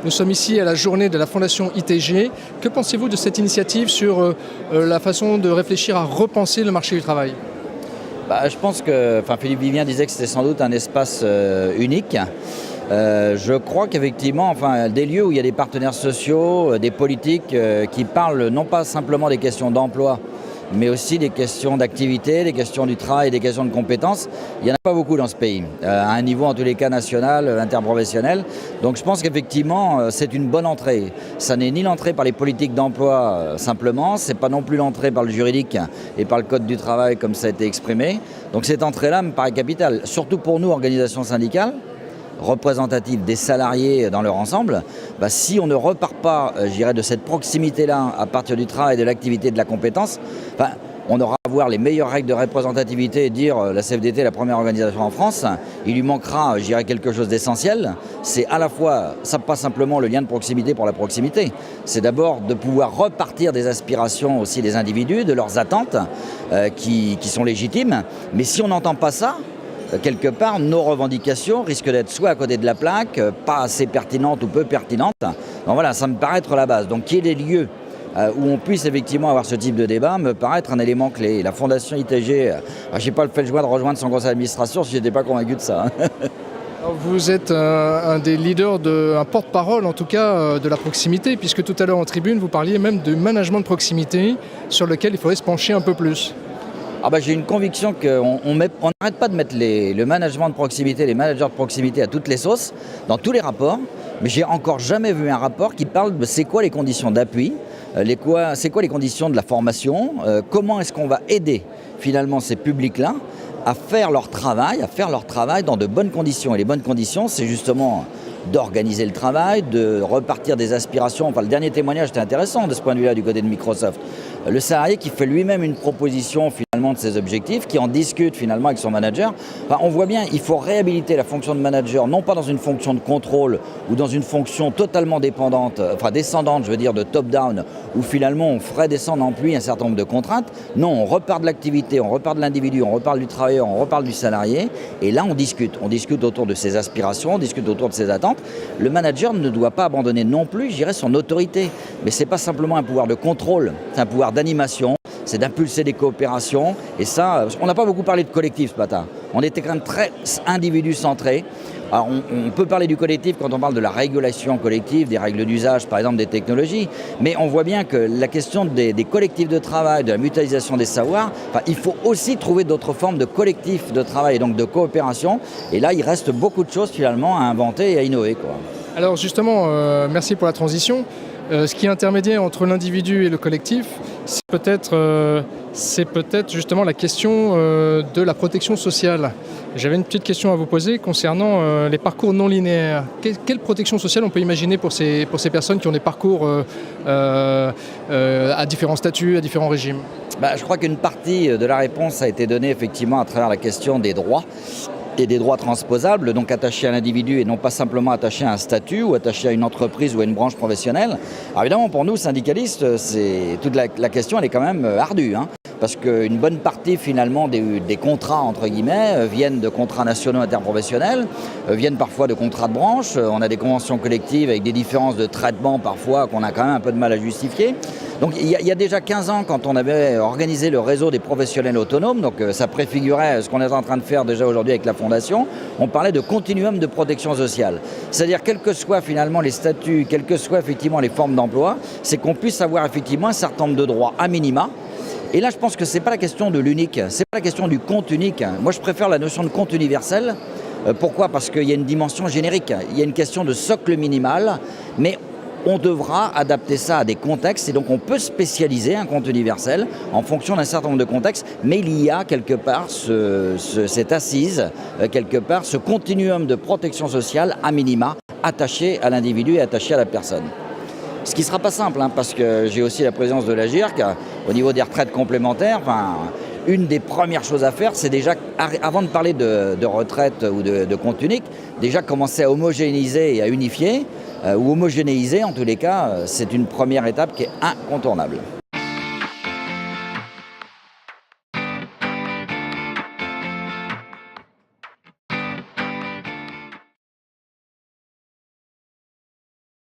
Nous sommes ici à la journée de la Fondation ITG. Que pensez-vous de cette initiative sur la façon de réfléchir à repenser le marché du travail ? Je pense que Philippe Vivien disait que c'était sans doute un espace unique. Je crois qu'effectivement, des lieux où il y a des partenaires sociaux, des politiques qui parlent non pas simplement des questions d'emploi, mais aussi des questions d'activité, des questions du travail, des questions de compétences. Il n'y en a pas beaucoup dans ce pays, à un niveau en tous les cas national, interprofessionnel. Donc je pense qu'effectivement, c'est une bonne entrée. Ça n'est ni l'entrée par les politiques d'emploi simplement, c'est pas non plus l'entrée par le juridique et par le code du travail comme ça a été exprimé. Donc cette entrée-là me paraît capitale, surtout pour nous, organisations syndicales, représentative des salariés dans leur ensemble. Si on ne repart pas, de cette proximité-là à partir du travail, de l'activité, de la compétence, on aura à voir les meilleures règles de représentativité et dire la CFDT est la première organisation en France. Il lui manquera, quelque chose d'essentiel. C'est à la fois, ça pas simplement le lien de proximité pour la proximité. C'est d'abord de pouvoir repartir des aspirations aussi des individus, de leurs attentes qui sont légitimes. Mais si on n'entend pas ça, quelque part, nos revendications risquent d'être soit à côté de la plaque, pas assez pertinentes ou peu pertinentes. Donc voilà, ça me paraît être la base. Donc qu'il y ait des lieux où on puisse effectivement avoir ce type de débat me paraît être un élément clé. La Fondation ITG, je n'ai pas fait le choix de rejoindre son conseil d'administration si je n'étais pas convaincu de ça. Alors vous êtes un des leaders, un porte-parole en tout cas de la proximité, puisque tout à l'heure en tribune, vous parliez même de management de proximité sur lequel il faudrait se pencher un peu plus. J'ai une conviction qu'on n'arrête pas de mettre le management de proximité, les managers de proximité à toutes les sauces, dans tous les rapports, mais j'ai encore jamais vu un rapport qui parle de c'est quoi les conditions d'appui, c'est quoi les conditions de la formation, comment est-ce qu'on va aider finalement ces publics-là à faire leur travail dans de bonnes conditions. Et les bonnes conditions, c'est justement d'organiser le travail, de repartir des aspirations. Le dernier témoignage était intéressant de ce point de vue-là du côté de Microsoft. Le salarié qui fait lui-même une proposition finalement de ses objectifs, qui en discute finalement avec son manager. On voit bien, il faut réhabiliter la fonction de manager, non pas dans une fonction de contrôle ou dans une fonction totalement descendante, de top-down, où finalement on ferait descendre en pluie un certain nombre de contraintes. Non, on repart de l'activité, on repart de l'individu, on repart du travailleur, on repart du salarié. Et là, on discute. On discute autour de ses aspirations, on discute autour de ses attentes. Le manager ne doit pas abandonner non plus, son autorité. Mais ce n'est pas simplement un pouvoir de contrôle, c'est un pouvoir d'animation, c'est d'impulser des coopérations. Et ça, on n'a pas beaucoup parlé de collectif ce matin. On était quand même très individu-centré. Alors on peut parler du collectif quand on parle de la régulation collective, des règles d'usage, par exemple des technologies, mais on voit bien que la question des collectifs de travail, de la mutualisation des savoirs, il faut aussi trouver d'autres formes de collectifs de travail et donc de coopération. Et là, il reste beaucoup de choses finalement à inventer et à innover, Alors justement, merci pour la transition. Ce qui est intermédiaire entre l'individu et le collectif, c'est peut-être justement la question de la protection sociale. J'avais une petite question à vous poser concernant les parcours non linéaires. Quelle protection sociale on peut imaginer pour ces personnes qui ont des parcours à différents statuts, à différents régimes ? Je crois qu'une partie de la réponse a été donnée effectivement à travers la question des droits. Et des droits transposables, donc attachés à l'individu et non pas simplement attachés à un statut ou attachés à une entreprise ou à une branche professionnelle. Alors évidemment, pour nous, syndicalistes, toute la question elle est quand même ardue. Parce qu'une bonne partie finalement des contrats, entre guillemets, viennent de contrats nationaux interprofessionnels, viennent parfois de contrats de branche. On a des conventions collectives avec des différences de traitement parfois qu'on a quand même un peu de mal à justifier. Donc il y a déjà 15 ans, quand on avait organisé le réseau des professionnels autonomes, donc ça préfigurait ce qu'on est en train de faire déjà aujourd'hui avec la Fondation, on parlait de continuum de protection sociale. C'est-à-dire, quels que soient finalement les statuts, quelles que soient effectivement les formes d'emploi, c'est qu'on puisse avoir effectivement un certain nombre de droits à minima. Et là, je pense que ce n'est pas la question de l'unique, ce n'est pas la question du compte unique. Moi, je préfère la notion de compte universel. Pourquoi ? Parce qu'il y a une dimension générique, il y a une question de socle minimal, mais on devra adapter ça à des contextes et donc on peut spécialiser un compte universel en fonction d'un certain nombre de contextes, mais il y a quelque part cette assise, ce continuum de protection sociale à minima attaché à l'individu et attaché à la personne. Ce qui ne sera pas simple, parce que j'ai aussi la présidence de la GIRC au niveau des retraites complémentaires. Une des premières choses à faire, c'est déjà, avant de parler de retraite ou de compte unique, déjà commencer à homogénéiser et à unifier, ou homogénéiser en tous les cas, c'est une première étape qui est incontournable.